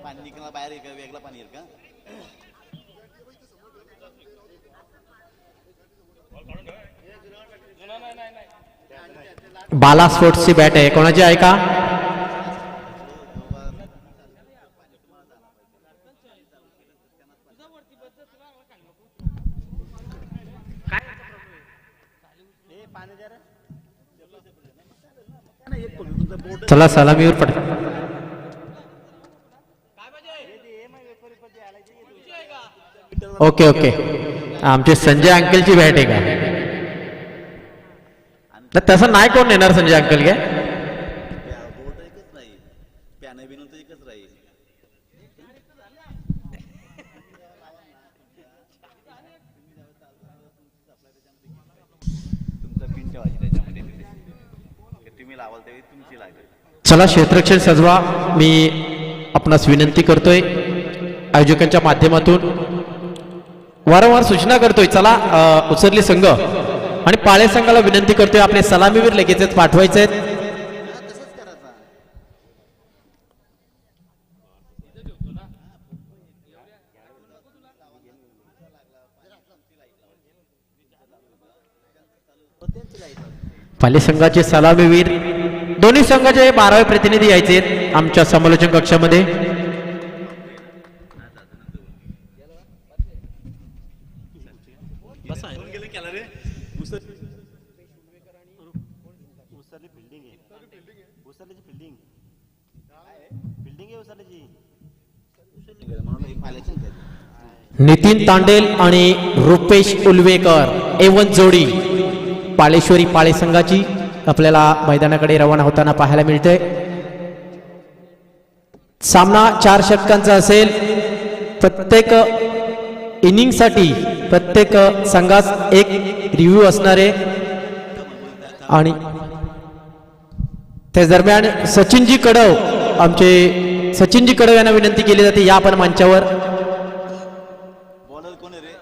पाणी निघणार बाहेर आहे का वेगळं पाणी आहे का बाला स्पोर्ट्सची बॅट आहे कोणाची आहे का चला सलामीवर पड ओके ओके आमचे संजय अंकलची बॅट आहे का तसं नाही कोण येणार संजय अंकल काय बोट एकच राहील पॅन बिन तर एकच राहील तुमचा पिन ठेवायची त्याच्यामध्ये तुम्ही लावाल त्यावेळी तुमची लागेल चला क्षेत्ररक्षण सजवा मी आपणास विनंती करतोय आयोजकांच्या माध्यमातून वारंवार सूचना करतोय चला उचरली संघ आणि पाळे संघाला विनंती करतोय आपले सलामीवीर लगेचच पाठवायचे आहेत पाले संघाचे सलामीवीर दोन्ही संघाचे 12वे प्रतिनिधी यायचे आमच्या समालोचन कक्षामध्ये नितीन तांडेल आणि रुपेश उलवेकर A1 जोडी पाळेश्वरी पाळे संघाची आपल्याला मैदानाकडे रवाना होताना पाहायला मिळते सामना 4 षटकांचा असेल प्रत्येक इनिंग साठी प्रत्येक संघास एक रिव्ह्यू असणारे आणि त्या दरम्यान सचिनजी कडव आमचे सचिनजी कडव यांना विनंती केली जाते या आपण मंचावर बॉलर कोण आहे रे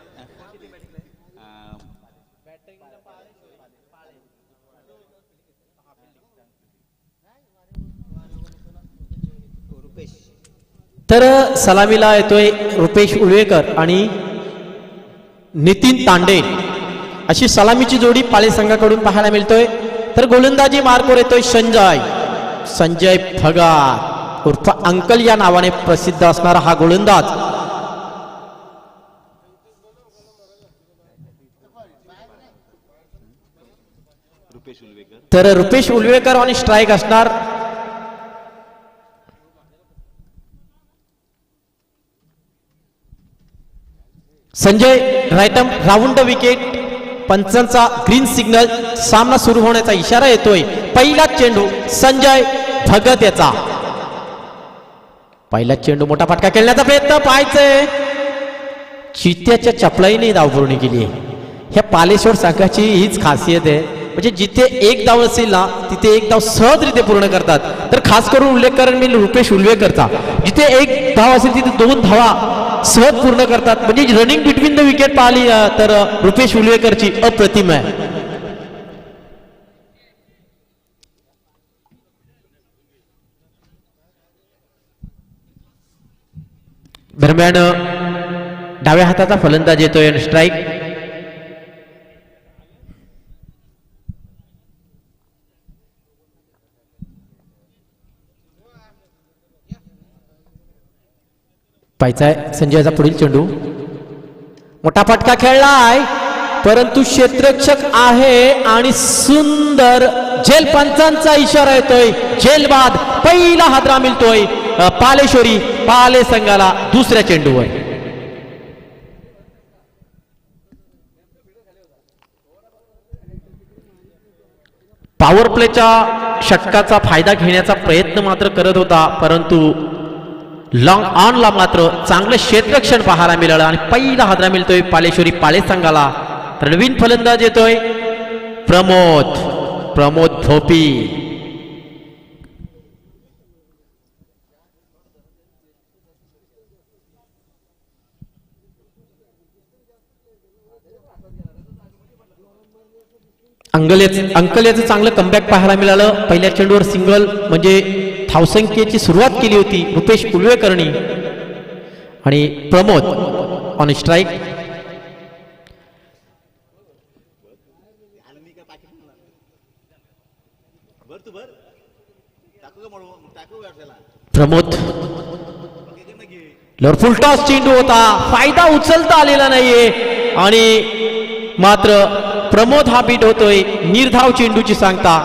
तर सलामीला येतोय रुपेश उलवेकर आणि नितीन तांडे अशी सलामीची जोडी पाळे संघाकडून पाहायला मिळतोय तर गोलंदाजी मार्कवर येतोय संजय भगात उर्फ अंकल या नावाने प्रसिद्ध असणारा हा गोलंदाज तर रुपेश उलवेकर आणि स्ट्राईक असणार संजय राईटम राऊंड विकेट पंचांचा ग्रीन सिग्नल सामना सुरू होण्याचा इशारा येतोय पहिला चेंडू संजय भगत याचा पहिला चेंडू मोठा फटका खेळण्याचा प्रयत्न पाहायचंय चित्त्याच्या चपलाईने धावपूर्ण केली आहे ह्या पालेश्वर संघाची हीच खासियत आहे म्हणजे जिथे एक धाव असेल ना तिथे एक धाव सहजरित्या पूर्ण करतात तर खास करून उल्लेख करेन मी रुपेश उलवेकरचा जिथे एक धाव असेल तिथे 2 धावा सहज पूर्ण करतात म्हणजे रनिंग बिटवीन द विकेट पाहिली तर रुपेश उलवेकरची अप्रतिम आहे दरम्यान डाव्या हाताचा फलंदाज येतोय आणि स्ट्राईक पाहायचा संजयचा पुढील चेंडू मोठा फटका खेळलाय परंतु क्षेत्ररक्षक आहे आणि सुंदर झेल पंचांचा इशारा येतोय झेल बाद पहिला हादरा मिळतोय पालेश्वरी पाले संघाला दुसऱ्या चेंडूवर पॉवर प्लेच्या षटकाचा फायदा घेण्याचा प्रयत्न मात्र करत होता परंतु लॉंग ऑनला मात्र चांगलं क्षेत्ररक्षण पाहायला मिळालं आणि पहिला हादरा मिळतोय पालेश्वरी पाळे संघाला तर नवीन फलंदाज येतोय प्रमोद भोपी अंकल याचं चांगलं कमबॅक पाहायला मिळालं पहिल्या चेंडूवर सिंगल म्हणजे धावसंख्येची सुरुवात केली होती रुपेश उलवेकरनी. आणि Pramod on strike. Pramod full toss चेंडू होता, फायदा उचलता आलेला नाहीये आणि मात्र प्रमोद हा बीट होतोय. निर्धाव चेंडूची सांगता.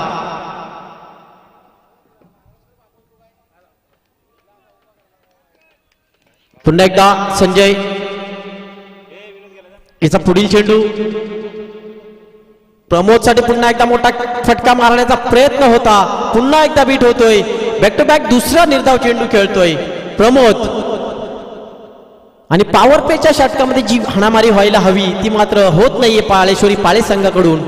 पुन्हा एकदा संजय याचा पुढील चेंडू. प्रमोद साठी पुन्हा एकदा मोठा फटका मारण्याचा प्रयत्न होता. पुन्हा एकदा बीट होतोय. बॅक टू बॅक दुसरा निर्धाव चेंडू खेळतोय प्रमोद. आणि पॉवर प्लेच्या षटकामध्ये जी हाणामारी व्हायला हवी ती मात्र होत नाहीये पाळेश्वरी पाळे संघाकडून.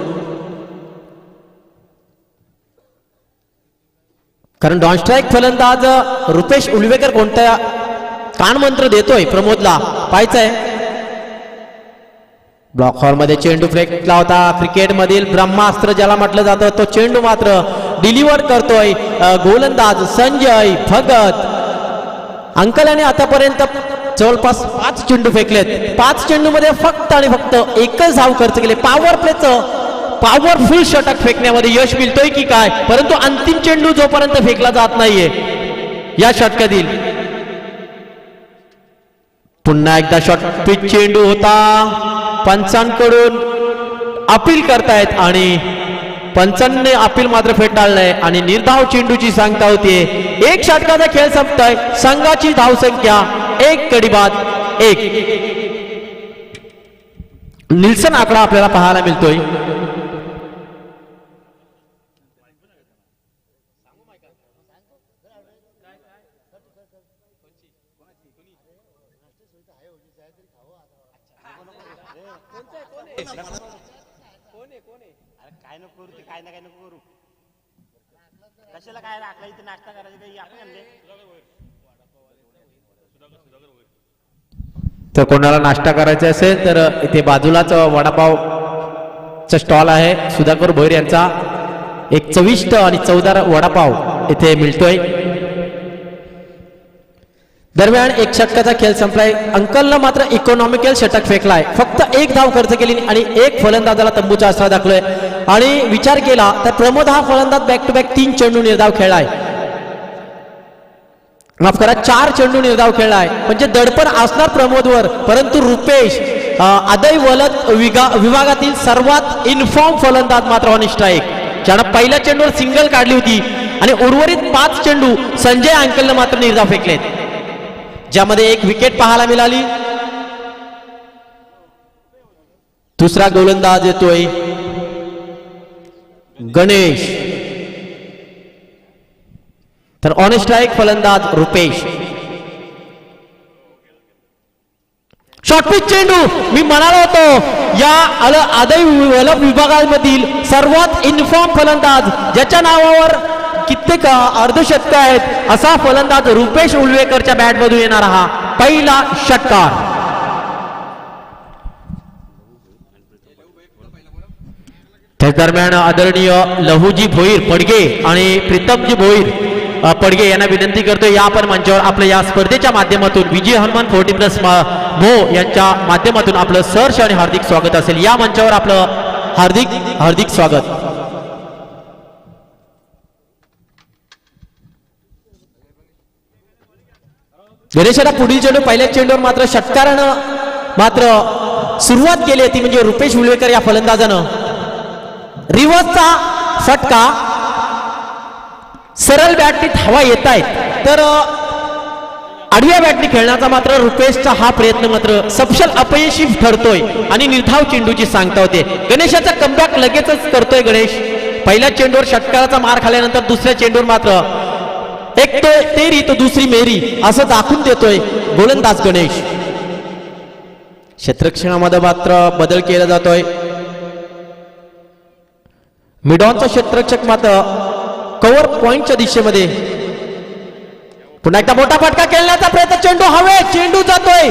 कारण डॉन स्ट्राईक फलंदाज रुपेश उलवेकर कोणत्या कानमंत्र देतोय प्रमोदला पाहायचंय. ब्लॉक हॉल मध्ये चेंडू फेकला होता. क्रिकेट मधील ब्रह्मास्त्र ज्याला म्हटलं जातं तो चेंडू मात्र डिलिव्हर करतोय गोलंदाज संजय भगत. अंकल यांनी आतापर्यंत जवळपास 5 चेंडू फेकलेत. 5 चेंडू मध्ये फक्त आणि फक्त एकच धाव खर्च केले. पॉवर प्लेचं पॉवरफुल षटक फेकण्यामध्ये यश मिळतोय की काय, परंतु अंतिम चेंडू जोपर्यंत फेकला जात नाहीये या षटकातील. पुन्हा एकदा शॉट पिच चेंडू होता. पंचांकडून अपील करतायत आणि पंचांनी अपील मात्र फेटाळलंय आणि निर्धाव चेंडूची सांगता होतीये. एक षटकाचा खेळ संपतोय. संघाची धावसंख्या 1 गडी बाद 1. निल्सन आकडा आपल्याला पाहायला मिळतोय. काय नको करू, ते काय ना काय नको करू. कशाला काय राखला इथे नाश्ता करायचं काही आपण. तर कोणाला नाश्ता करायचा असेल तर इथे बाजूलाच वडापावचा स्टॉल आहे. सुधाकर भोईर यांचा एक चविष्ट आणि चवदार वडापाव इथे मिळतोय. दरम्यान एक षटकाचा खेळ संपलाय. अंकलनं मात्र इकॉनॉमिकल षटक फेकलाय. फक्त 1 धाव खर्च केली आणि 1 फलंदाजाला तंबूचा आसरा दाखलोय. आणि विचार केला तर प्रमोद हा फलंदाज बॅक टू बॅक 3 चेंडू निर्धाव खेळलाय. माफ करा 4 चेंडू निर्धाव खेळलाय. म्हणजे दडपण असणार प्रमोदवर, परंतु रुपेश आदय वलद विभागातील सर्वात इन्फॉर्म फलंदाज मात्र ऑन स्ट्राईक, ज्यानं पहिल्या चेंडूवर सिंगल काढली होती आणि उर्वरित 5 चेंडू संजय अंकलनं मात्र निर्धाव फेकलेत, ज्यामध्ये 1 विकेट पाहायला मिळाली. दुसरा गोलंदाज येतोय गणेश. तर ऑन स्ट्राईक फलंदाज रुपेश. शॉर्टपिच चेंडू. मी म्हणालो होतो या आदय वलद विभागामधील सर्वात इन्फॉर्म फलंदाज, ज्याच्या नावावर कित्येक अर्धशतक आहेत, असा फलंदाज रुपेश उलवेकरच्या बॅट मधून येणारा हा पहिला षटकार. त्याच दरम्यान आदरणीय लहूजी भोईर पडगे आणि प्रीतमजी भोईर पडगे यांना विनंती करतोय या आपण मंचावर आपल्या या स्पर्धेच्या माध्यमातून विजय हनुमान 40+ भो यांच्या माध्यमातून आपलं सहर्ष आणि हार्दिक स्वागत असेल. या मंचावर आपलं हार्दिक हार्दिक स्वागत. गणेशाला पुढील चेंडू पहिल्या चेंडूवर मात्र षटकारानं मात्र सुरुवात केली होती, म्हणजे रुपेश उलवेकर या फलंदाजानं रिव्हर्सचा फटका. सरळ बॅटनी धावा येत आहेत, तर आडव्या बॅटनी खेळण्याचा मात्र रुपेशचा हा प्रयत्न मात्र सपशेल अपयशी ठरतोय आणि निर्धाव चेंडूची सांगता होते. गणेशाचा कमबॅक लगेचच करतोय गणेश. पहिल्या चेंडूवर षटकाराचा मार खाल्यानंतर दुसऱ्या चेंडूवर मात्र एक तो तेरी तो दुसरी मेरी असं दाखवून देतोय गोलंदाज गणेश. क्षेत्ररक्षणामध्ये मात्र बदल केला जातोय. मिडॉनचा क्षेत्ररक्षक मात्र कव्हर पॉइंटच्या दिशेमध्ये. पुन्हा एकदा मोठा फटका खेळण्याचा प्रयत्न. चेंडू हवे, चेंडू जातोय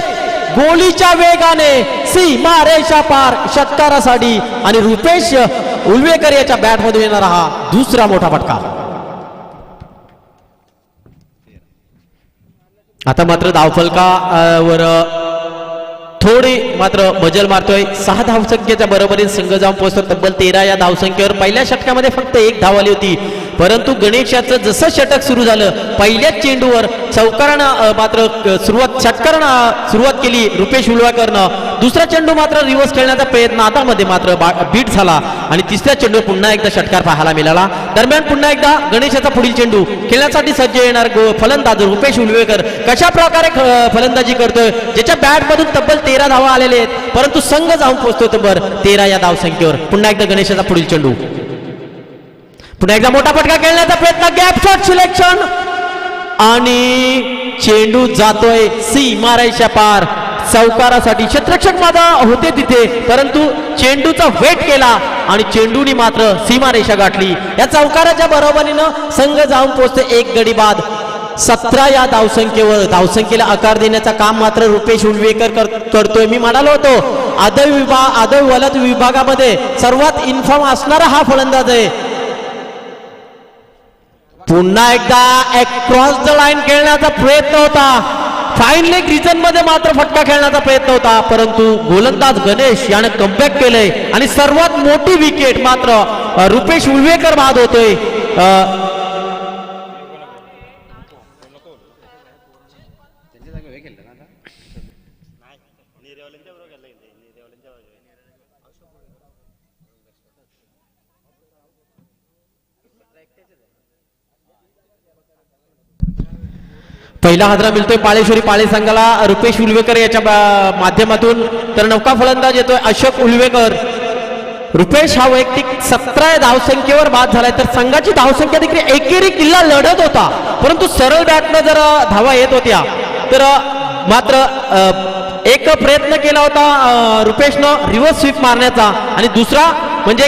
गोलीच्या वेगाने सीमा रेषा पार षटकारासाठी आणि रुपेश उलवेकर याच्या बॅट मधून येणारा हा दुसरा मोठा फटका. आता मात्र धावफलकावर थोडी मात्र मजल मारतोय. 6 धावसंख्येच्या बरोबरीने संघ जाऊन पोहोचतो तब्बल 13 या धावसंख्येवर. पहिल्या षटकामध्ये फक्त 1 धाव आली होती, परंतु गणेशाचं जसं षटक सुरू झालं पहिल्याच चेंडूवर चौकारानं मात्र षटकारानं सुरुवात केली रुपेश उलवाकरनं. दुसरा चेंडू मात्र रिव्हर्स खेळण्याचा प्रयत्न आतामध्ये मात्र बीट झाला आणि तिसऱ्या चेंडू पुन्हा एकदा षटकार पाहायला मिळाला. दरम्यान पुन्हा एकदा गणेशाचा पुढील चेंडू खेळण्यासाठी सज्ज येणार फलंदाज रुपेश उलवेकर कशा प्रकारे फलंदाजी करतोय, ज्याच्या बॅटमधून तब्बल 13 धावा आलेले आहेत, परंतु संघ जाऊन पोहोचतोय तब्बल 13 या धावसंख्येवर. पुन्हा एकदा गणेशाचा पुढील चेंडू, पुन्हा एकदा मोठा फटका खेळण्याचा प्रयत्न, गॅप शॉट सिलेक्शन आणि चेंडू जातोय सीमारेषा पार. चौकारासाठी क्षेत्ररक्षक माझा होते तिथे, परंतु चेंडूचा वेट केला आणि चेंडूनी मात्र सीमारेषा गाठली. या चौकाराच्या बरोबरीनं संघ जाऊन पोहोचते 1 गडी बाद. 17 या धावसंख्येवर. धावसंख्येला आकार देण्याचं काम मात्र रुपेश उलवेकर करतोय. मी म्हणालो होतो आदय वलद विभागामध्ये सर्वात इन्फॉर्म असणारा हा फलंदाज आहे. पुन्हा एकदा अक्रॉस द लाईन खेळण्याचा प्रयत्न होता, फाईन लेग रिजन मध्ये मात्र फटका खेळण्याचा प्रयत्न होता, परंतु गोलंदाज गणेश याने कमबॅक केलंय आणि सर्वात मोठी विकेट मात्र रुपेश उलवेकर बाद होतोय. पहिला हादरा मिळतोय पाळेश्वरी पाळे संघाला रुपेश उलवेकर याच्या माध्यमातून. तर नौका फलंदाज येतोय अशोक उलवेकर. रुपेश हा वैयक्तिक 17 धावसंख्येवर बाद झालाय. तर संघाची धावसंख्या देखील एकेरी किल्ला लढत होता, परंतु सरळ बॅटनं जर धावा येत होत्या तर मात्र एक प्रयत्न केला होता रुपेशनं रिव्हर्स स्वीप मारण्याचा आणि दुसरा म्हणजे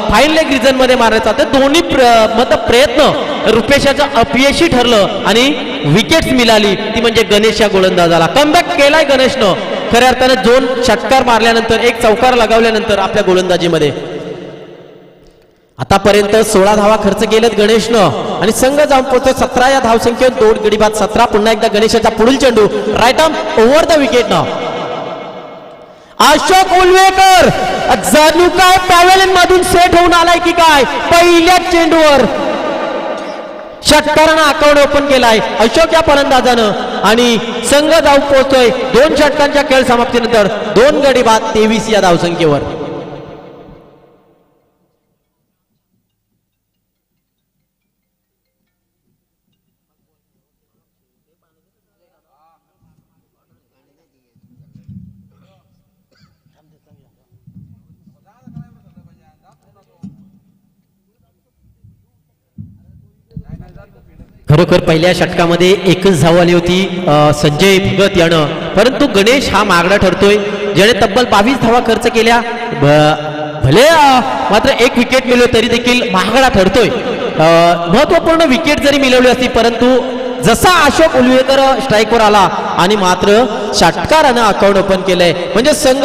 फाईन लेग रिजन मध्ये मारायचा. तर दोन्ही प्रयत्न रुपेशाचं अपयशी ठरलं आणि विकेट्स मिळाली, ती म्हणजे गणेश या गोलंदाजाला. कमबॅक केलाय गणेशनं खऱ्या अर्थानं. 2 षटकार मारल्यानंतर 1 चौकार लगावल्यानंतर आपल्या गोलंदाजीमध्ये आतापर्यंत 16 धावा खर्च केलेत गणेशनं आणि संघ जाऊन पोहोचतो 17 या धावसंख्येवर. 2 गडी बाद 17. पुन्हा एकदा गणेशाचा पुढील चेंडू राईट आर्म ओव्हर द विकेटनं. अशोक उलवेकर जणू काय पॅव्हेलियन मधून सेट होऊन आलाय की काय. पहिल्याच चेंडूवर षटकारानं अकाउंट ओपन केलाय अशोक या फलंदाजानं आणि संघ जाऊन पोहोचतोय 2 षटकांच्या खेळ समाप्तीनंतर 2 गडी बाद 23 या धावसंख्येवर. खरोखर पहिल्या षटकामध्ये 1च धाव आली होती संजय भगत यानं, परंतु गणेश हा मागणा ठरतोय ज्याने तब्बल 22 धावा खर्च केल्या. भले मात्र 1 विकेट मिळवली तरी देखील महागडा ठरतोय. महत्वपूर्ण विकेट जरी मिळवली असती, परंतु जसा अशोक उलवेकर स्ट्राईकवर आला आणि मात्र षटकारानं अकाउंट ओपन केलंय म्हणजे संघ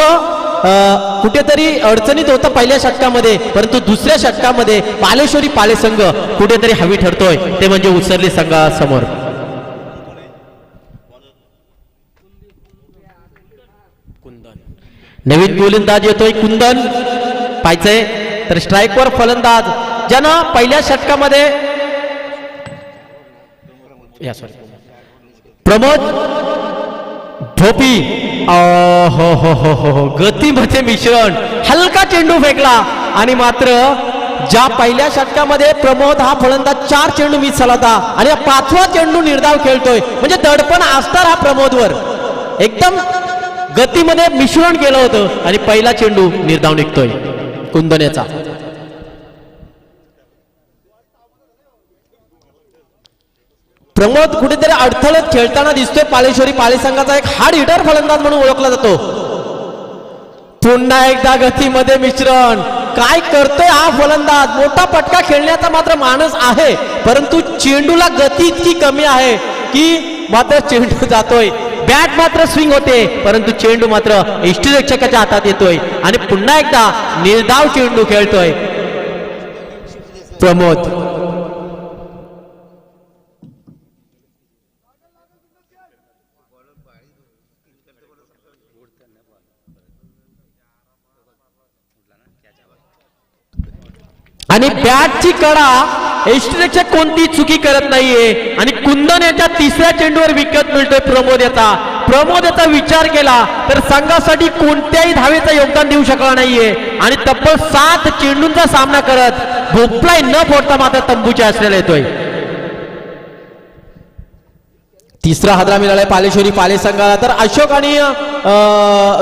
कुठेतरी अडचणीत होता पहिल्या षटकामध्ये, परंतु दुसऱ्या षटकामध्ये पालेश्वरी पाळे संघ कुठेतरी हवी ठरतोय, ते म्हणजे उसरली संघासमोर. नवीन गोलंदाज येतोय कुंदन पाहिजे. तर स्ट्राईकवर फलंदाज ज्यानं पहिल्या षटकामध्ये प्रमोद धोपी हो हो हो हो गतीमध्ये मिश्रण, हलका चेंडू फेकला आणि मात्र ज्या पहिल्या षटकामध्ये प्रमोद हा फलंदाज 4 चेंडू मिस झाला होता आणि 5वा चेंडू निर्धाव खेळतोय म्हणजे दडपण असणार हा प्रमोदवर. एकदम गतीमध्ये मिश्रण केलं होतं आणि पहिला चेंडू निर्धाव निघतोय कुंदनेचा. प्रमोद कुठेतरी अडथळत खेळताना दिसतोय. पालेश्वरी पाळे संघाचा एक हार्ड हिटर फलंदाज म्हणून ओळखला जातो. पुन्हा एकदा गतीमध्ये मिश्रण, काय करतोय हा फलंदाज. मोठा पटका खेळण्याचा मात्र मानस आहे, परंतु चेंडूला गती इतकी कमी आहे की मात्र चेंडू जातोय. बॅट मात्र स्विंग होते, परंतु चेंडू मात्र यष्टिरक्षकाच्या हातात येतोय आणि पुन्हा एकदा निर्धाव चेंडू खेळतोय प्रमोद. आणि बॅटची कडा एस्ट्रेक्शन कोणती चुकी करत नाहीये आणि कुंदन याच्या तिसऱ्या चेंडूवर विकेट मिळतोय प्रमोद याचा विचार केला तर संघासाठी कोणत्याही धावेचं योगदान देऊ शकला नाहीये आणि तब्बल 7 चेंडूंचा सामना करत भोपळा न फोडता मात्र तंबूच्या असलेला येतोय. तिसरा हादरा मिळालाय पालेश्वरी पाले संघाला. तर अशोक आणि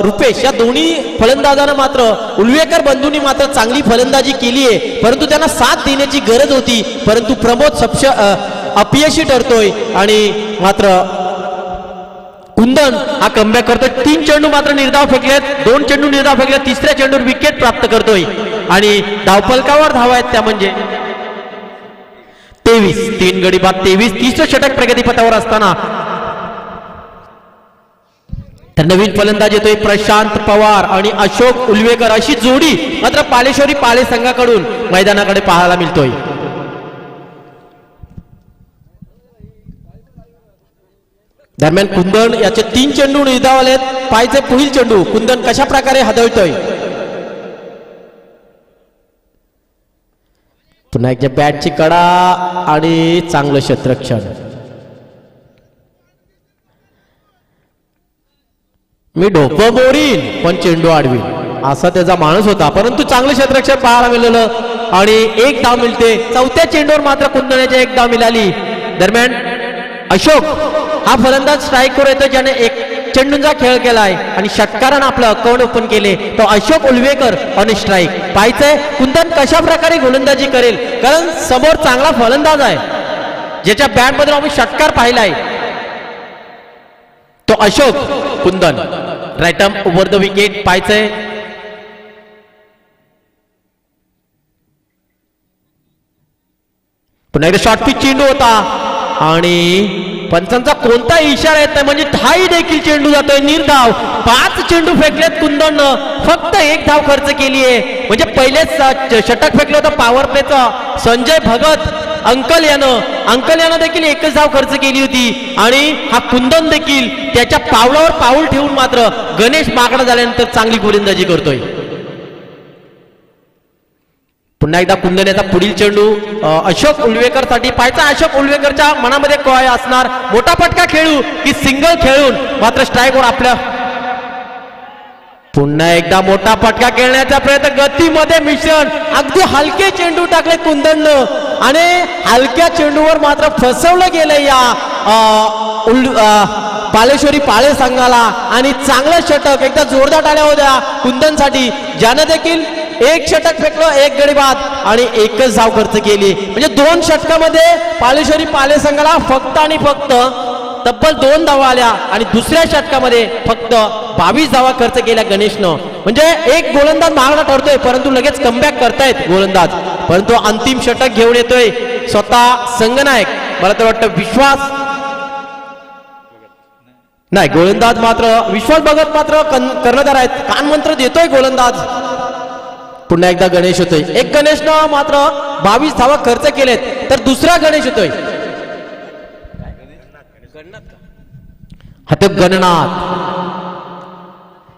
रुपेश या दोन्ही फलंदाजांना मात्र उलवेकर बंधूंनी मात्र चांगली फलंदाजी केली आहे, परंतु त्यांना साथ देण्याची गरज होती, परंतु प्रमोद अपयशी ठरतोय आणि मात्र कुंदन हा कमबॅक करतोय. 3 चेंडू मात्र निर्धाव फेकलेत, 2 चेंडू निर्धाव फेकलेत, तिसऱ्या चेंडूवर विकेट प्राप्त करतोय आणि धावफलकावर धावा आहेत त्या म्हणजे 23. 3 गडी बाद 23. 30 षटक प्रगतीपथावर असताना तर नवीन फलंदाज येतोय प्रशांत पवार आणि अशोक उलवेकर अशी जोडी मात्र पालेश्वरी पाले संघाकडून मैदानाकडे पाहायला मिळतोय. दरम्यान कुंदन याचे 3 चेंडू निर्धावलेत. पायचे पुढील चेंडू कुंदन कशा प्रकारे हादळतोय. पुन्हा एकदा बॅटची कडा आणि चांगलं क्षेत्ररक्षण. मी ढोपं मोरीन पण चेंडू आडवीन असा त्याचा माणूस होता, परंतु चांगलं क्षेत्ररक्षण पाहायला मिळालं आणि 1 धाव मिळते. चौथ्या चेंडूवर मात्र कुंदनाच्या 1 धाव मिळाली. दरम्यान अशोक हा फलंदाज स्ट्राईकवर येतो ज्याने 1 चेंडूंचा खेळ केलाय आणि षटकारानं आपलं अकाउंट ओपन केले. तो अशोक उलवेकर ऑन स्ट्राईक. पाहायचंय कुंदन कशा प्रकारे गोलंदाजी करेल, कारण समोर चांगला फलंदाज आहे ज्याच्या बॅट मध्ये आम्ही षटकार पाहिलाय. तो Ashok Kundan right arm over the wicket. पाहायचंय पुन्हा एकदा शॉर्ट पिच चेंडू होता आणि पंचांचा कोणता इशारा येत नाही, म्हणजे 10 देखील चेंडू जातोय निर्धाव. 5 चेंडू फेकलेत कुंदननं, फक्त 1 धाव खर्च केली आहे. म्हणजे पहिलेच षटक फेकलं होतं पॉवर प्लेचं संजय भगत अंकल यानं देखील 1च धाव खर्च केली होती आणि हा कुंदन देखील त्याच्या पावलावर पाऊल ठेवून मात्र गणेश माकडा झाल्यानंतर चांगली गोलंदाजी करतोय. पुन्हा एकदा कुंदन याचा पुढील चेंडू अशोक उलवेकर साठी. पाहायचा अशोक उलवेकरच्या मनामध्ये काय असणार, मोठा फटका खेळू की सिंगल खेळून मात्र स्ट्राईकवर आपल्या. पुन्हा एकदा मोठा फटका खेळण्याचा प्रयत्न, गतीमध्ये मिश्रण, अगदी हलके चेंडू टाकले कुंदननं आणि हलक्या चेंडूवर मात्र फसवलं गेलं या पालेश्वरी पाळे संघाला. आणि चांगलं षटक, एकदा जोरदार टाळ्या होत्या कुंदनसाठी ज्यानं देखील 1 षटक फेकलं, 1 गडी बाद आणि 1च धाव खर्च केली. म्हणजे 2 षटकामध्ये पालेश्वरी पाले संघाला फक्त आणि फक्त तब्बल 2 धावा आल्या आणि दुसऱ्या षटकामध्ये फक्त 22 धावा खर्च केल्या गणेशनं. म्हणजे 1 गोलंदाज महागडा ठरतोय, परंतु लगेच कमबॅक करतायत गोलंदाज, परंतु अंतिम षटक घेऊन येतोय स्वतः संघनायक. मला तर वाटतं विश्वास नाही, गोलंदाज मात्र विश्वास भगत मात्र कर्णधार आहेत. कानमंत्र देतोय गोलंदाज. पुन्हा एकदा गणेश होतोय. 1 गणेशनं मात्र 22 धावा खर्च केलेत, तर दुसरा गणेश होतोय हा तो गणनाथ.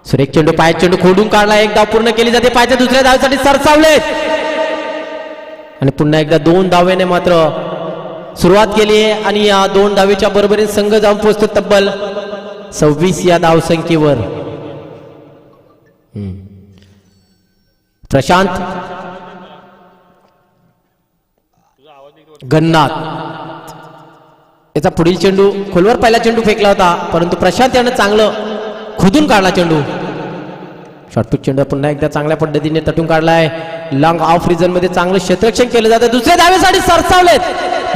सुरेख चेंडू, पाय चेंडू खोडून काढला, 1 धाव पूर्ण केली जाते. पायच्या दुसऱ्या धावेसाठी सरसावलेत आणि पुन्हा एकदा 2 धावेने मात्र सुरुवात केली आहे आणि या 2 धावेच्या बरोबरीने संघ जाऊन पोहोचतो तब्बल 26 या धावसंख्येवर. प्रशांत गन्नाथ याचा पुढील चेंडू खोलवर पहिला चेंडू फेकला होता, परंतु प्रशांत यानं चांगलं खोदून काढला चेंडू. शॉर्टपिच चेंडू पुन्हा एकदा चांगल्या पद्धतीने तटून काढलाय. लॉंग ऑफ रिजन मध्ये चांगलं क्षेत्ररक्षण केलं जातं. दुसऱ्या धावेसाठी सरसावलेत.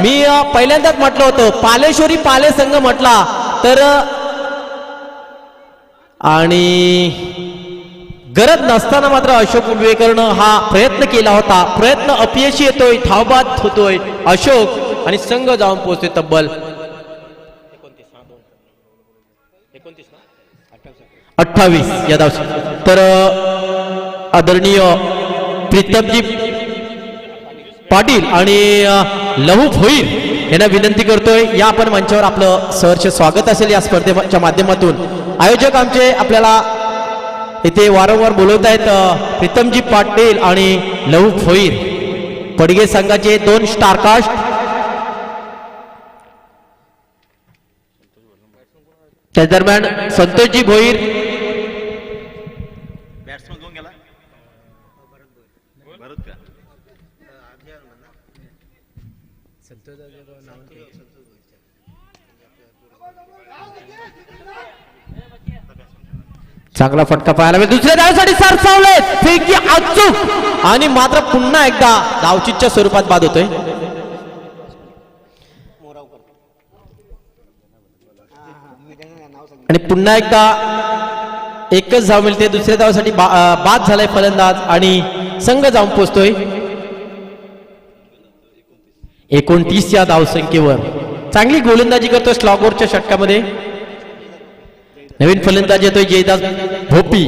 मी पहिल्यांदाच म्हटलं होतं पालेश्वरी पाले संघ म्हटला तर आणि गरज नसताना मात्र अशोक उलवेकरनं हा प्रयत्न केला होता. प्रयत्न अपयशी येतोय, धावबाद होतोय अशोक आणि संघ जाऊन पोहोचतोय तब्बल 28 या धाव. तर आदरणीय प्रीतमजी पाटील आणि लहू भोईर यांना विनंती करतोय या आपण मंचावर आपलं सहर्ष स्वागत असेल या स्पर्धेच्या माध्यमातून. आयोजक आमचे आपल्याला इथे वारंवार बोलवत आहेत प्रीतमजी पाटील आणि लहू भोईर. पडगे संघाचे 2 स्टारकास्ट. त्याच दरम्यान संतोषजी भोईर बॅट्समन कोण गेला भरत का चांगला फटका पाहायला मिळेल. दुसऱ्या धावेसाठी सरसावले फेकी अचूक आणि मात्र पुन्हा एकदा धावचीतच्या स्वरूपात बाद होतोय. आणि पुन्हा एकदा एकच धाव मिळते. दुसऱ्या धावासाठी बाद झालाय फलंदाज आणि संघ जाऊन पोहोचतोय 29 या धावसंख्येवर. चांगली गोलंदाजी करतोय स्लॉगोरच्या षटकामध्ये. नवीन फलंदाज येतोय जयदास भोपी.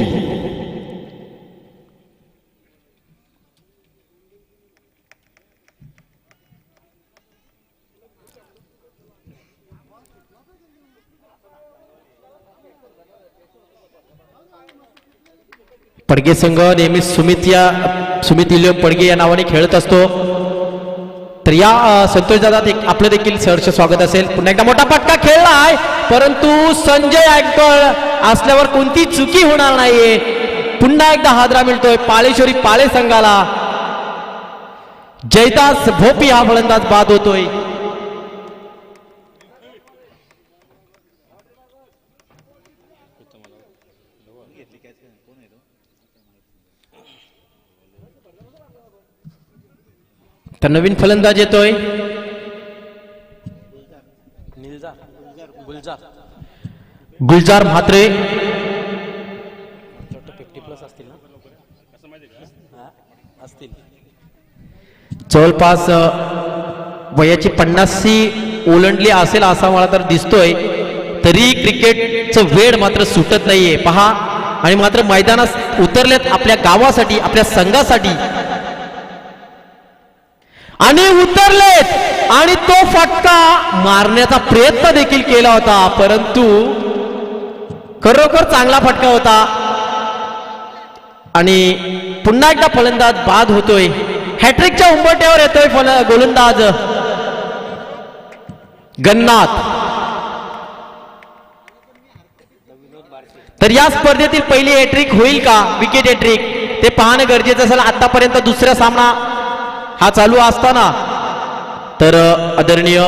पडगे संघ नेहमी सुमित विल्यम पडगे या नावाने खेळत असतो. तर या संतोष दादा आपलं देखील सहर्ष स्वागत असेल. पुन्हा एकदा मोठा फटका खेळलाय परंतु संजय अँकल असल्यावर कोणती चुकी होणार नाहीये. पुन्हा एकदा हादरा मिळतोय पाळेश्वरी पाळे संघाला. जयदास भोपी हा फलंदाज बाद होतोय. तर नवीन फलंदाज येतोय गुलजार म्हात्रे. जवळपास वयाची 50शी ओलांडली असेल असा मला तर दिसतोय. तरी क्रिकेटचं वेळ मात्र सुटत नाहीये पहा. आणि मात्र मैदानात उतरलेत आपल्या गावासाठी आपल्या संघासाठी आणि उतरलेत आणि तो फटका मारण्याचा प्रयत्न देखील केला होता परंतु खरोखर चांगला फटका होता. आणि पुन्हा एकदा फलंदाज बाद होतोय. हॅट्रिकच्या उंबरठ्यावर येतोय गोलंदाज गन्नाथ. तर या स्पर्धेतील पहिली हॅट्रिक होईल का विकेट हॅट्रिक ते पाहणं गरजेचं असेल. आतापर्यंत दुसरा सामना हा चालू असताना तर आदरणीय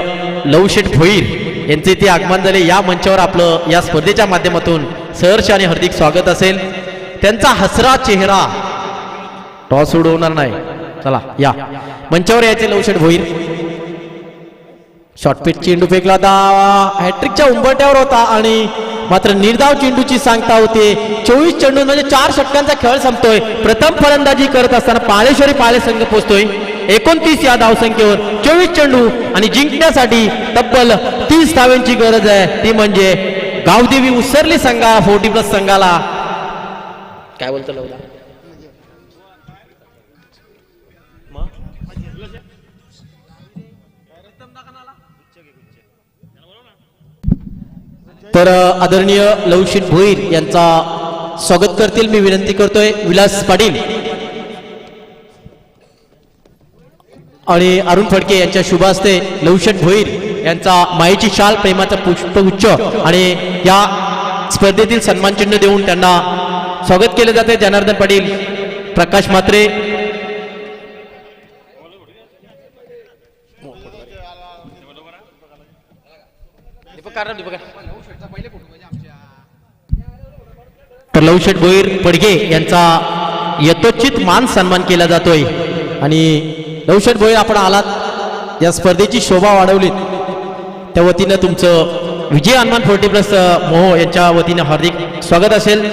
लवशेठ भोईर यांचे इथे आगमन झाले. या मंचावर आपलं या स्पर्धेच्या माध्यमातून सहर्ष आणि हार्दिक स्वागत असेल. त्यांचा हसरा चेहरा टॉस उडवणार नाही. चला या मंचावर यायचे लवशेठ भोईर. शॉर्टपिच चेंडू फेकला हॅट्रिकच्या उंबरट्यावर होता आणि मात्र निर्धाव चेंडूची सांगता होते. 24 चेंडू म्हणजे 4 षटकांचा खेळ संपतोय. प्रथम फलंदाजी करत असताना पाळेश्वरी पाळे संघ पोहोचतोय 29 या धावसंख्येवर. 24 चेंडू आणि जिंकण्यासाठी तब्बल 30 धावांची गरज आहे. ती म्हणजे गावदेवी उसरली संघा 40+ संघाला. काय बोलतो लवला तर आदरणीय लवशेठ भोईर यांचा स्वागत करतील मी विनंती करतोय विलास पाटील आणि अरुण फडके यांच्या शुभ हस्ते लवशेठ भोईर यांचा मायेची शाल प्रेमाचा पुष्पगुच्छ आणि या स्पर्धेतील सन्मान चिन्ह देऊन त्यांना स्वागत केले जाते. जनार्दन पाटील प्रकाश म्हात्रे तर लवशेठ भोईर पडगे यांचा यथोचित मान सन्मान केला जातोय. आणि लवशेठ भोईर आपण आलात या स्पर्धेची शोभा वाढवलीत त्या वतीनं तुमचं विजय हनुमान 40+ मोह यांच्या वतीनं हार्दिक स्वागत असेल.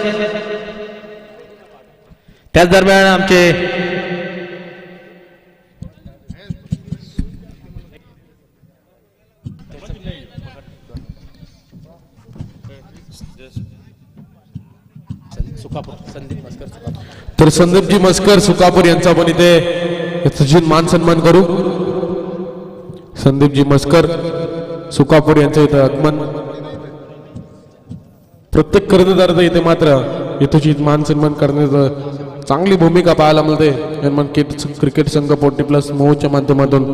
त्याच दरम्यान आमचे तर संदीपजी मस्कर सुकापूर यांचा आपण इथे मान सन्मान करू. संदीपजी मस्कर सुकापूर यांचं इथं आगमन. प्रत्येक कर्णधाराचा इथे मात्र यथोचित मान सन्मान करण्याचं चांगली भूमिका पाहायला मिळते निर्माण क्रिकेट संघ 40+ मोहच्या माध्यमातून.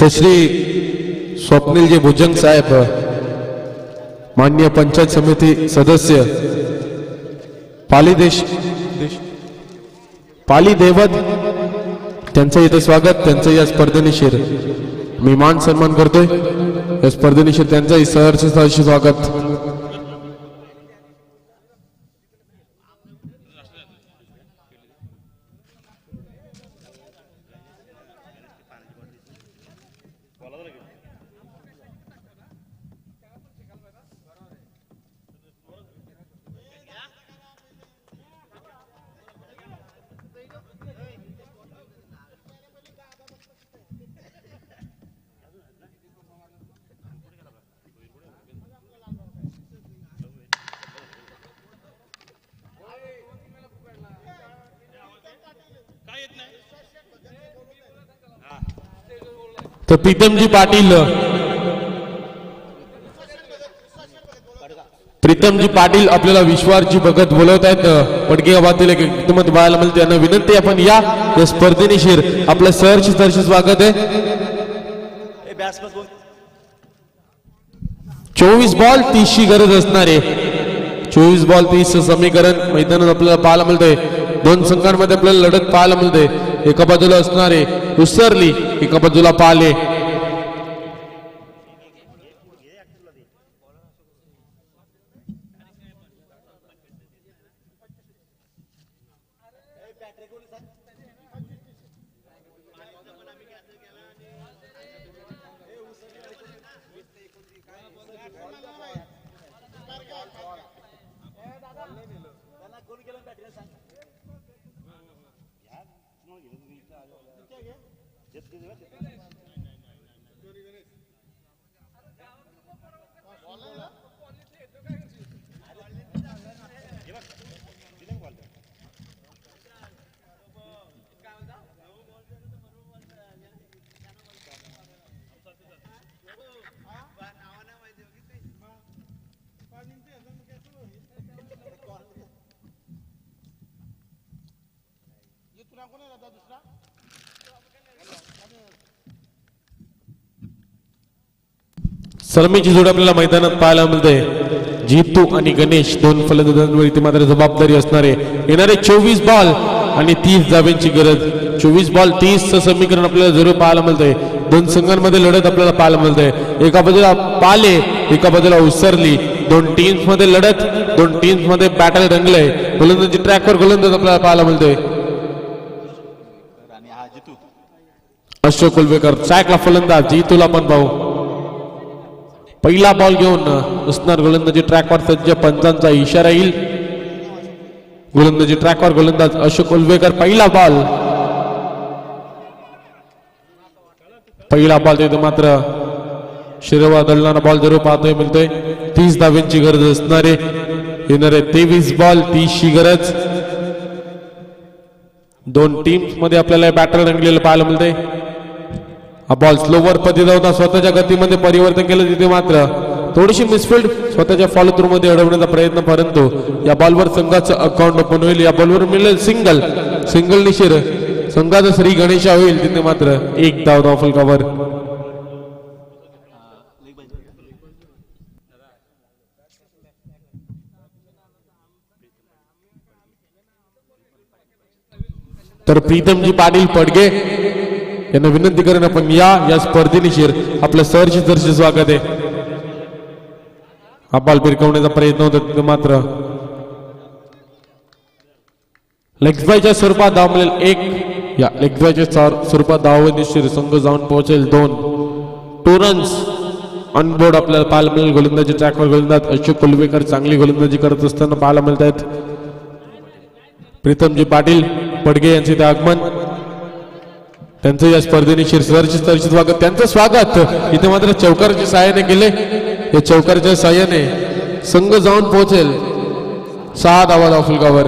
तर श्री स्वप्नीलजी भुजंग साहेब माननीय पंचायत समिती सदस्य पाली देवत त्यांचं इथं स्वागत. त्यांचं या स्पर्धेनिशीर मी मान सन्मान करतोय. या स्पर्धेनिशीर त्यांचंही सहर्ष स्वागत. तर प्रीतमजी पाटील आपल्याला विश्वासजी भगत बोलवत आहेत. पडके गावातील एक व्यक्तिमत्व पाहायला मिळते. त्यांना विनंती आपण या स्पर्धेनिशीर आपलं सहर्ष स्वागत आहे. 24 बॉल 30 ची गरज असणार आहे. 24 बॉल 30 समीकरण मैदानात आपल्याला पाहायला मिळतंय. दोन संघांमध्ये आपल्याला लढत पाहायला मिळते. एका बाजूला असणारे उसरली, एका बाजूला पाले. सलामीची जोड आपल्याला मैदानात पाहायला मिळते. जीतू आणि गणेश दोन फलंदाजांवरती मात्र जबाबदारी असणारे. येणारे 24 बॉल आणि 30 धाब्यांची गरज. 24 बॉल 30 समीकरण आपल्याला जरूर पाहायला मिळते. दोन संघांमध्ये लढत आपल्याला पाहायला मिळते. एका बाजूला पाले, एका बाजूला उसरली. दोन टीम्स मध्ये लढत, दोन टीम्स मध्ये बॅटल रंगले. गोलंदाजी ट्रॅकवर गोलंदाज आपल्याला पाहायला मिळते. अशोक कुलवेकर ट्रॅकला फलंदाज. जीतूला पण पाहू. पहिला बॉल घेऊन असणार गोलंदाजी ट्रॅकवर सज्ज. पंचांचा इशारा येईल. गोलंदाजी ट्रॅकवर गोलंदाज अशोक कुलवेकर. पहिला बॉल तिथे मात्र शिरवा दळणारा बॉल जरूर पाहतोय मिळतोय. 30 धाव्यांची गरज असणारे. येणारे 23 बॉल 30 ची गरज. दोन टीम्स मध्ये आपल्याला बॅटर रंगलेलं पाहायला मिळते. हा बॉल स्लोवर पद्धतीने होता. स्वतःच्या गतीमध्ये परिवर्तन केलं तिथे मात्र थोडीशी मिसफिल्ड स्वतःच्या फॉलो थ्रू मध्ये अडवण्याचा प्रयत्न. परंतु या बॉलवर संघाचं अकाउंट ओपन होईल. या बॉलवर मिळेल सिंगल निशीर. संघाचा श्री गणेशा होईल. तिथे मात्र एक धाव फलकावर. तर प्रीतमजी पाटील पडगे यांना विनंती करेन आपण या स्पर्धेनिशीर आपलं सहर्ष स्वागत आहे. हा बॉल फिरकवण्याचा प्रयत्न होता मात्र लेग बायच्या स्वरूपात धाव मिळेल. एक या लेगद्वाच्या स्वरूपात धावनिशीर संघ जाऊन पोहोचेल 2 रन्स ऑन बोर्ड आपल्याला पाहायला मिळेल. गोलंदाजी ट्रॅकवर गोलंदाज अशोक कुलवेकर चांगली गोलंदाजी करत असताना पाहायला मिळत आहेत. प्रीतमजी पाटील पडगे यांचे ते आगमन, त्यांचं या स्पर्धेने शिरसरचे स्वागत. त्यांचं स्वागत इथे मात्र चौकारच्या सहाय्याने केले. या चौकारच्या सहाय्याने संघ जाऊन पोहोचेल 6 धावा धावफलकावर.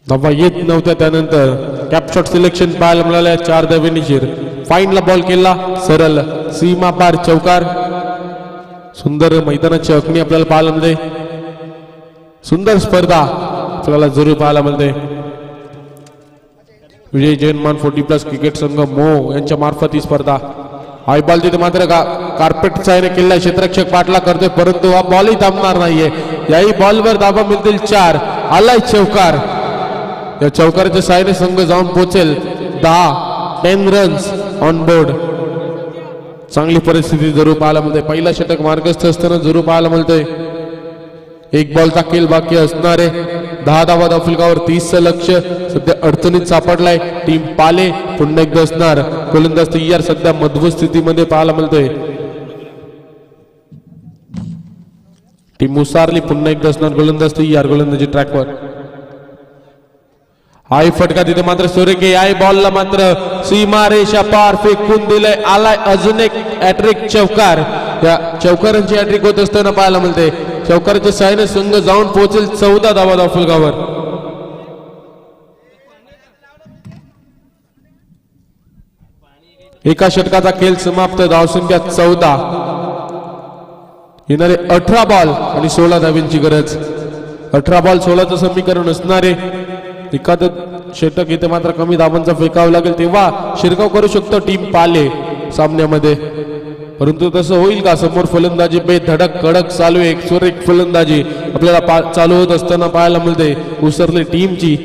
धावा येत नव्हत्या, त्यानंतर कॅपशॉट सिलेक्शन पाहायला मिळाल्या. 4 धावे निशीर. फाईनला बॉल केला सरळ सीमा पार चौकार. सुंदर मैदानाची अग्नी आपल्याला पाहायला मिळते. सुंदर स्पर्धा आपल्याला जरूर पाहायला मिळते. विजय जैनमान 40+ क्रिकेट संघ मो यांच्या मार्फत ही स्पर्धा. हाय बॉल तिथे मात्र कार्पेट सायने केला. क्षेत्ररक्षक पाठला करतोय, परंतु हा बॉलही थांबणार नाहीये. याही बॉलवर धावा मिळतील 4. आलाय चौकार. या चौकारच्या सायने संघ जाऊन पोहोचेल 10 रन्स ऑन बोर्ड. चांगली परिस्थिती जरूर पाहायला मिळते. पहिला षटक मार्गस्थ असताना जरूर पाहायला मिळतंय. 1 बॉलचा खेळ बाकी असणारे 10 धावा धावफलकावर. 30चं लक्ष सध्या अडचणीत सापडलाय. टीम पाले पुन्हा एकदा असणार. गोलंदाज तयार सध्या मजबूत स्थितीमध्ये पाहायला मिळतोय. टीम उसारली पुन्हा एकदा असणार. गोलंदाज तयार. गोलंदाजी ट्रॅकवर. हाय फटका तिथे मात्र सुरेखे. हाय बॉलला मात्र सीमा रेषा पार फेकून दिलंय. आलाय अजून एक हॅट्रिक चौकार. या चौकारांची हॅट्रिक होत असताना पाहायला मिळते. चौकाराच्या सहाय्याने संघ जाऊन पोहोचेल 14 धावा धावफलकावर. एका षटकाचा खेळ समाप्त. धावसंख्या 14. येणारे 18 बॉल आणि 16 धाव्यांची गरज. 18 बॉल 16चं समीकरण असणारे एखादं षटक इथे मात्र कमी धावांचा फेकावं लागेल, तेव्हा शिरकाव करू शकतो टीम पाले सामन्यामध्ये. परंतु तसं होईल का? समोर फलंदाजी बेधडक कडक चालू आहे. एक सुरेख फलंदाजी आपल्याला चालू होत असताना पाहायला मिळते उसरली टीमची.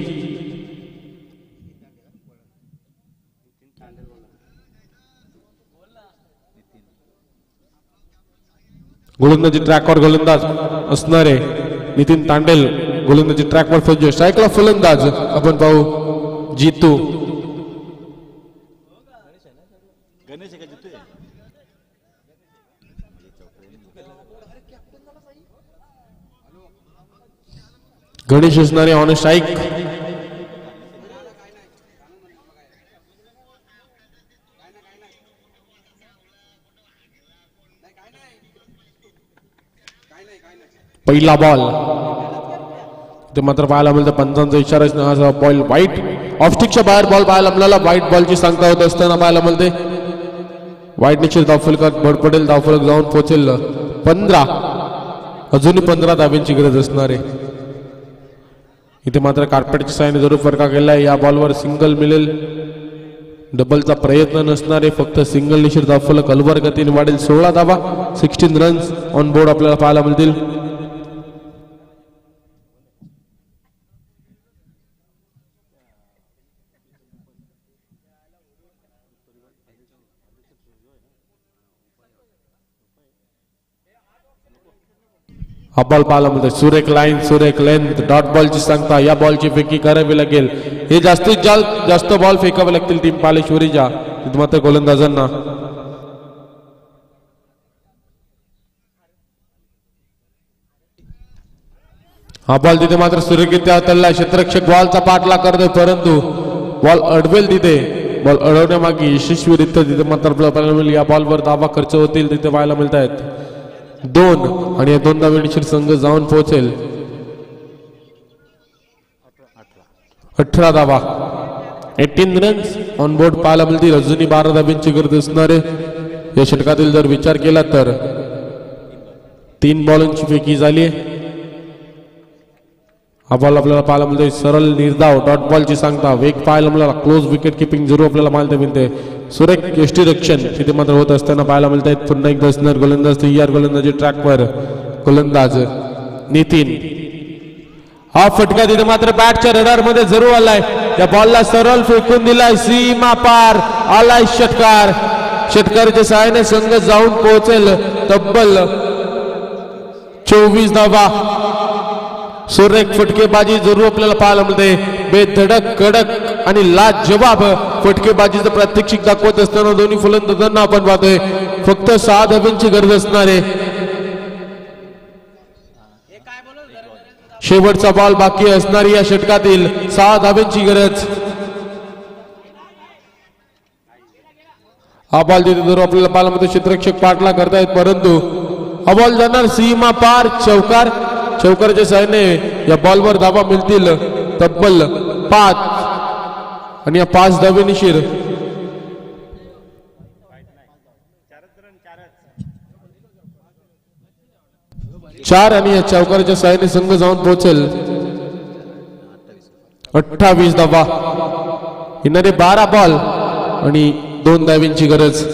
गोलंदाजी ट्रॅकवर गोलंदाज असणारे नितीन तांडेल गोलंदाजी ट्रॅकवर फौज. स्ट्राईकला फलंदाज आपण पाहू जितू. गणेश आहे का जितू? गणेश असणारे ऑन स्ट्राईक. पहिला बॉल ते मात्र पाहायला मिळतं. पंचांचा इशारा. बॉल वाईट ऑफस्टिकच्या बाहेर बॉल पाहायला मिळाला. वाईट बॉलची सांगता होत असताना पाहायला मिळते. वाईट निश्चित धावफलकात भर पडेल. धावफलक जाऊन पोहोचेल 15. अजूनही 15 धाब्यांची गरज असणार आहे. इथे मात्र कार्पेटच्या साहाय्याने जरूर फरका केलाय. या बॉलवर सिंगल मिळेल. डबलचा प्रयत्न नसणारे फक्त सिंगल निश्चित धावफलक अलवार गतीने वाढेल. 16 धावा 16 रन्स ऑन बोर्ड आपल्याला पाहायला मिळतील. हा बॉल पाहायला मिळतो. सुरेख लाईन सुरेख लेंथ डॉट बॉलची सांगता. या बॉलची फेकी करावी लागेल. हे जास्तीत जास्त बॉल फेकावे लागतील टीम पालेश्वरीच्या. तिथे मात्र गोलंदाजांना हा बॉल तिथे मात्र सुरेखीच्या तळला. क्षेत्ररक्षक बॉलचा पाठला करतोय, परंतु बॉल अडवेल. तिथे बॉल अडवण्यामागे यशस्वीरित्या तिथे मात्र आपल्याला पाहायला मिळेल. या बॉलवर धावा खर्च होतील तिथे पाहायला मिळत आहेत 2. आणि या 2 धावेनिशीर संघ जाऊन पोहोचेल 18 धावा 18 रन्स ऑन बोर्ड पाहायला मिळतील. अजूनही 12 धाब्यांची गरज असणारे या षटकातील जर विचार केला तर 3 बॉलांची फेकी झाली. हा बॉल आपल्याला पाहायला मिळतोय. सरळ निर्धाव डॉट बॉलची सांगता. वेग पाहायला मिळाला. क्लोज विकेट किपिंग जरूर आपल्याला पाहायला मिळते. सुरेख यष्टीरक्षण तिथे मात्र होत असताना पाहायला मिळत आहेत. पुन्हा एकदा असणार गोलंदाज तयार. गोलंदाजी ट्रॅकवर गोलंदाज नितीन. हा फटका तिथे मात्र बॅटच्या रडार मध्ये जरूर आलाय. त्या बॉलला सरळ फेकून दिलाय. सीमा पार आलाय षटकार. षटकाराच्या सहाय्याने संघ जाऊन पोहोचेल तब्बल 24 धावा सुरेख फटकेबाजी जरूर आपल्याला पाहायला मिळते. बेधडक कडक आणि लाजवाब फटकेबाजीचं प्रात्यक्षिक दाखवत असताना दोन्ही फलंदाजांना आपण पाहतोय. फक्त 6 धाब्यांची गरज असणारे. शेवटचा बॉल बाकी असणारी या षटकातील 6 धाब्यांची गरज. हा बॉल तिथे जरूर आपल्याला पाहायला मिळतो. क्षेत्ररक्षक पाठला करतायत परंतु हा बॉल जाणार सीमा पार. चौकार. चौकारच्या सहाय्याने या बॉलवर धावा मिळतील तब्बल 5 आणि या 5 धावे निशीर. 4 आणि या चौकाराच्या सहाय्याने संघ जाऊन पोहोचेल 28 धावा. येणारे 12 बॉल आणि 2 धाव्यांची गरज.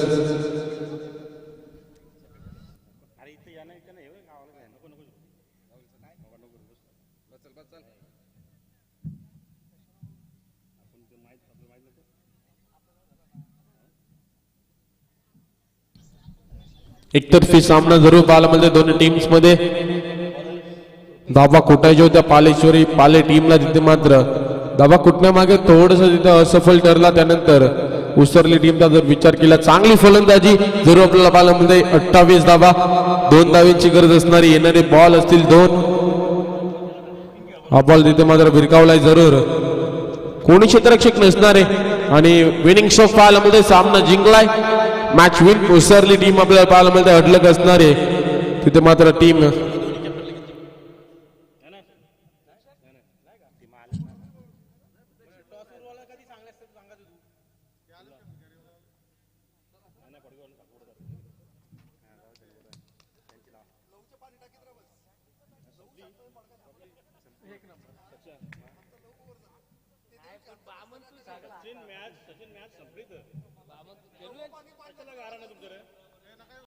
एकतर्फी सामना जरूर पाहायला मिळते दोन्ही टीम्स मध्ये. धाबा कुटायच्या होत्या पालेश्वरी पाले टीमला, तिथे मात्र धाबा कुटण्यामागे थोडस तिथे असफल ठरला. त्यानंतर उसरली टीमचा जर विचार केला चांगली फलंदाजी जरूर आपल्याला पाहायला मिळते. 28 धाबा, 2 धाव्यांची गरज असणारी. येणारे बॉल असतील 2. हा बॉल तिथे मात्र भिरकावलाय जरूर. कोणी क्षेत्ररक्षक नसणारे आणि विनिंग स्ट्रोक पाहायला मिळते. सामना जिंकलाय. मॅच विन उसरली टीम आपल्याला पाहायला मिळते. अडलक असणारे तिथे मात्र टीम सचिन मॅच संपली तर